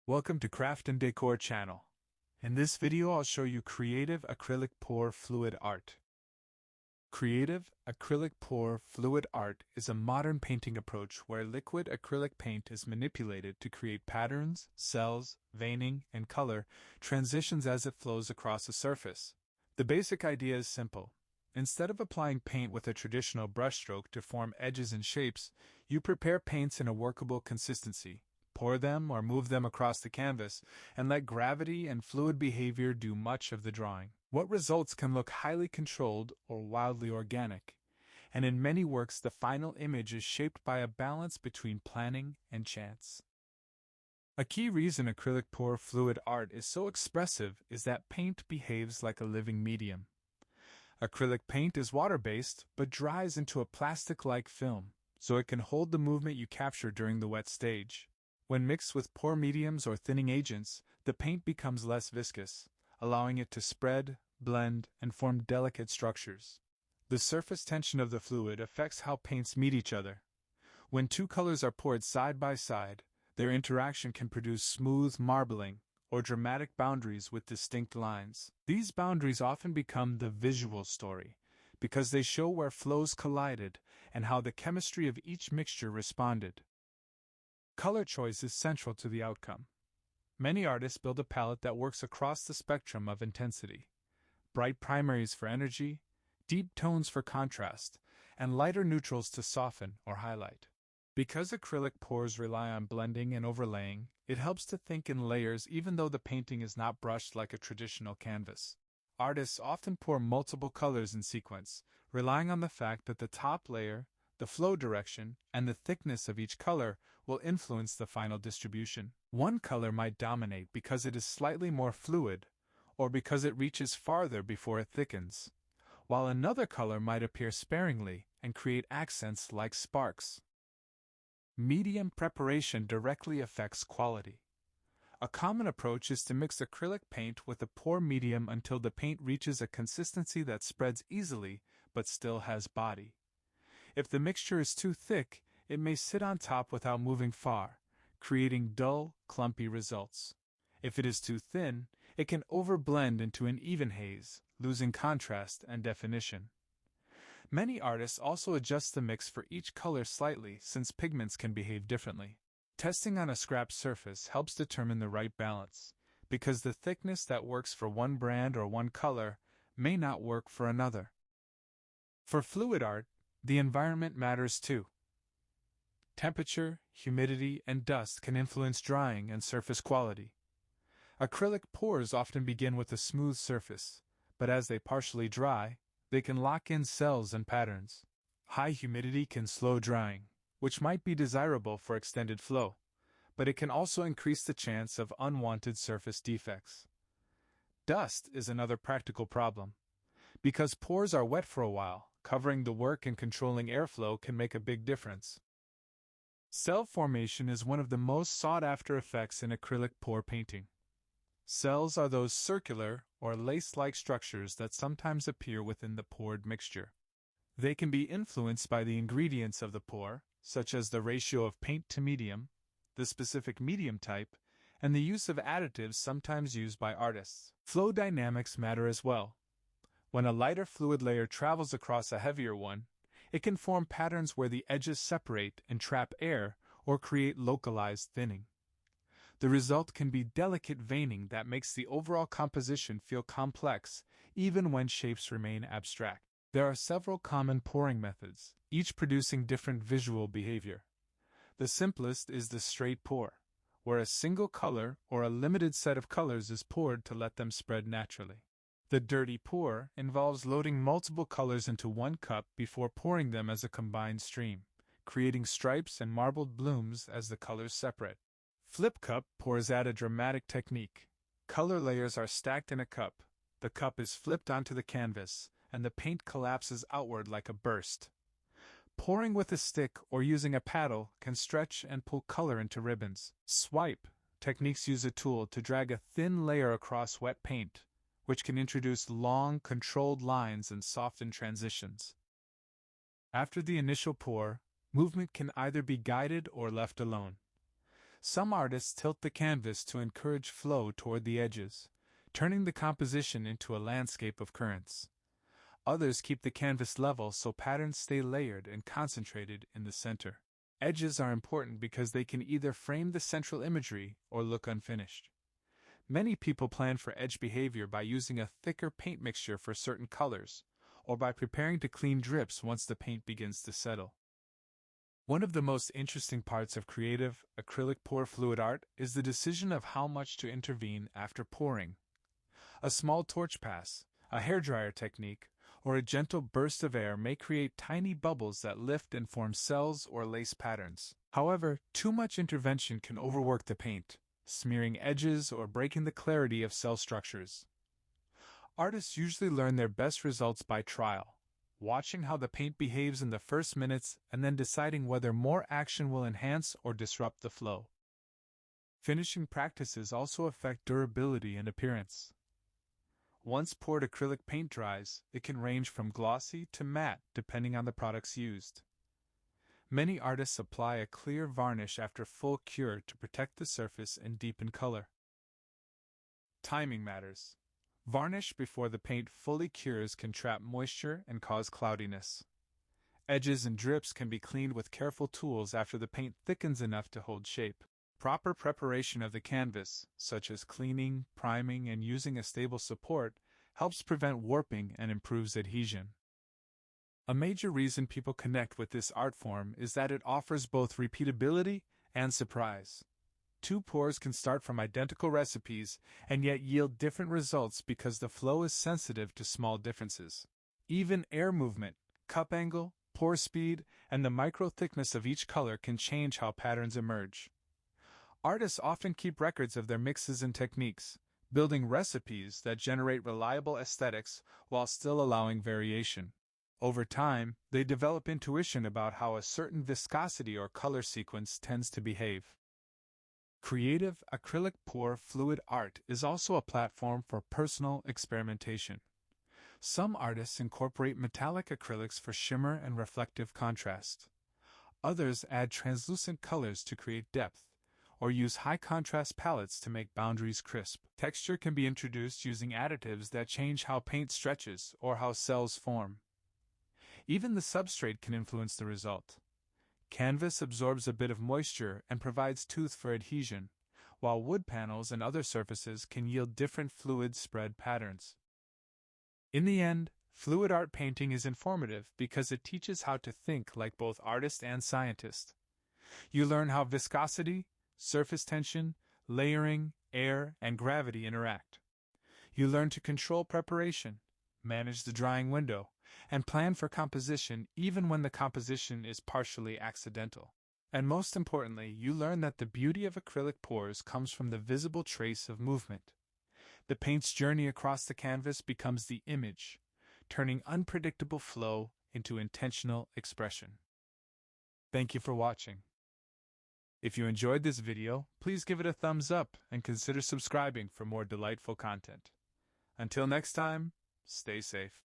Welcome to Craft and Decor channel. In this video I'll show you creative acrylic pour fluid art. Creative acrylic pour fluid art is a modern painting approach where liquid acrylic paint is manipulated to create patterns, cells, veining, and color transitions as it flows across a surface. The basic idea is simple. Instead of applying paint with a traditional brushstroke to form edges and shapes, you prepare paints in a workable consistency. Pour them or move them across the canvas, and let gravity and fluid behavior do much of the drawing. What results can look highly controlled or wildly organic, and in many works the final image is shaped by a balance between planning and chance. A key reason acrylic pour fluid art is so expressive is that paint behaves like a living medium. Acrylic paint is water-based but dries into a plastic-like film, so it can hold the movement you capture during the wet stage. When mixed with pour mediums or thinning agents, the paint becomes less viscous, allowing it to spread, blend, and form delicate structures. The surface tension of the fluid affects how paints meet each other. When two colors are poured side by side, their interaction can produce smooth marbling or dramatic boundaries with distinct lines. These boundaries often become the visual story, because they show where flows collided and how the chemistry of each mixture responded. Color choice is central to the outcome. Many artists build a palette that works across the spectrum of intensity. Bright primaries for energy, deep tones for contrast, and lighter neutrals to soften or highlight. Because acrylic pours rely on blending and overlaying, it helps to think in layers even though the painting is not brushed like a traditional canvas. Artists often pour multiple colors in sequence, relying on the fact that the top layer, the flow direction, and the thickness of each color will influence the final distribution. One color might dominate because it is slightly more fluid, or because it reaches farther before it thickens, while another color might appear sparingly and create accents like sparks. Medium preparation directly affects quality. A common approach is to mix acrylic paint with a pour medium until the paint reaches a consistency that spreads easily but still has body. If the mixture is too thick, it may sit on top without moving far, creating dull, clumpy results. If it is too thin, it can overblend into an even haze, losing contrast and definition. Many artists also adjust the mix for each color slightly since pigments can behave differently. Testing on a scrap surface helps determine the right balance, because the thickness that works for one brand or one color may not work for another. For fluid art, the environment matters too. Temperature, humidity, and dust can influence drying and surface quality. Acrylic pours often begin with a smooth surface, but as they partially dry, they can lock in cells and patterns. High humidity can slow drying, which might be desirable for extended flow, but it can also increase the chance of unwanted surface defects. Dust is another practical problem. Because pours are wet for a while, covering the work and controlling airflow can make a big difference. Cell formation is one of the most sought-after effects in acrylic pour painting. Cells are those circular or lace-like structures that sometimes appear within the poured mixture. They can be influenced by the ingredients of the pour, such as the ratio of paint to medium, the specific medium type, and the use of additives sometimes used by artists. Flow dynamics matter as well. When a lighter fluid layer travels across a heavier one, it can form patterns where the edges separate and trap air or create localized thinning. The result can be delicate veining that makes the overall composition feel complex, even when shapes remain abstract. There are several common pouring methods, each producing different visual behavior. The simplest is the straight pour, where a single color or a limited set of colors is poured to let them spread naturally. The dirty pour involves loading multiple colors into one cup before pouring them as a combined stream, creating stripes and marbled blooms as the colors separate. Flip cup pours add a dramatic technique. Color layers are stacked in a cup, the cup is flipped onto the canvas, and the paint collapses outward like a burst. Pouring with a stick or using a paddle can stretch and pull color into ribbons. Swipe techniques use a tool to drag a thin layer across wet paint, which can introduce long, controlled lines and soften transitions. After the initial pour, movement can either be guided or left alone. Some artists tilt the canvas to encourage flow toward the edges, turning the composition into a landscape of currents. Others keep the canvas level so patterns stay layered and concentrated in the center. Edges are important because they can either frame the central imagery or look unfinished. Many people plan for edge behavior by using a thicker paint mixture for certain colors, or by preparing to clean drips once the paint begins to settle. One of the most interesting parts of creative acrylic pour fluid art is the decision of how much to intervene after pouring. A small torch pass, a hairdryer technique, or a gentle burst of air may create tiny bubbles that lift and form cells or lace patterns. However, too much intervention can overwork the paint, smearing edges or breaking the clarity of cell structures. Artists usually learn their best results by trial, watching how the paint behaves in the first minutes and then deciding whether more action will enhance or disrupt the flow. Finishing practices also affect durability and appearance. Once poured acrylic paint dries, it can range from glossy to matte depending on the products used. Many artists apply a clear varnish after full cure to protect the surface and deepen color. Timing matters. Varnish before the paint fully cures can trap moisture and cause cloudiness. Edges and drips can be cleaned with careful tools after the paint thickens enough to hold shape. Proper preparation of the canvas, such as cleaning, priming, and using a stable support, helps prevent warping and improves adhesion. A major reason people connect with this art form is that it offers both repeatability and surprise. Two pours can start from identical recipes and yet yield different results because the flow is sensitive to small differences. Even air movement, cup angle, pour speed, and the micro thickness of each color can change how patterns emerge. Artists often keep records of their mixes and techniques, building recipes that generate reliable aesthetics while still allowing variation. Over time, they develop intuition about how a certain viscosity or color sequence tends to behave. Creative acrylic pour fluid art is also a platform for personal experimentation. Some artists incorporate metallic acrylics for shimmer and reflective contrast. Others add translucent colors to create depth, or use high-contrast palettes to make boundaries crisp. Texture can be introduced using additives that change how paint stretches or how cells form. Even the substrate can influence the result. Canvas absorbs a bit of moisture and provides tooth for adhesion, while wood panels and other surfaces can yield different fluid spread patterns. In the end, fluid art painting is informative because it teaches how to think like both artist and scientist. You learn how viscosity, surface tension, layering, air, and gravity interact. You learn to control preparation, manage the drying window, and plan for composition even when the composition is partially accidental. And most importantly, you learn that the beauty of acrylic pours comes from the visible trace of movement. The paint's journey across the canvas becomes the image, turning unpredictable flow into intentional expression. Thank you for watching. If you enjoyed this video, please give it a thumbs up and consider subscribing for more delightful content. Until next time, stay safe.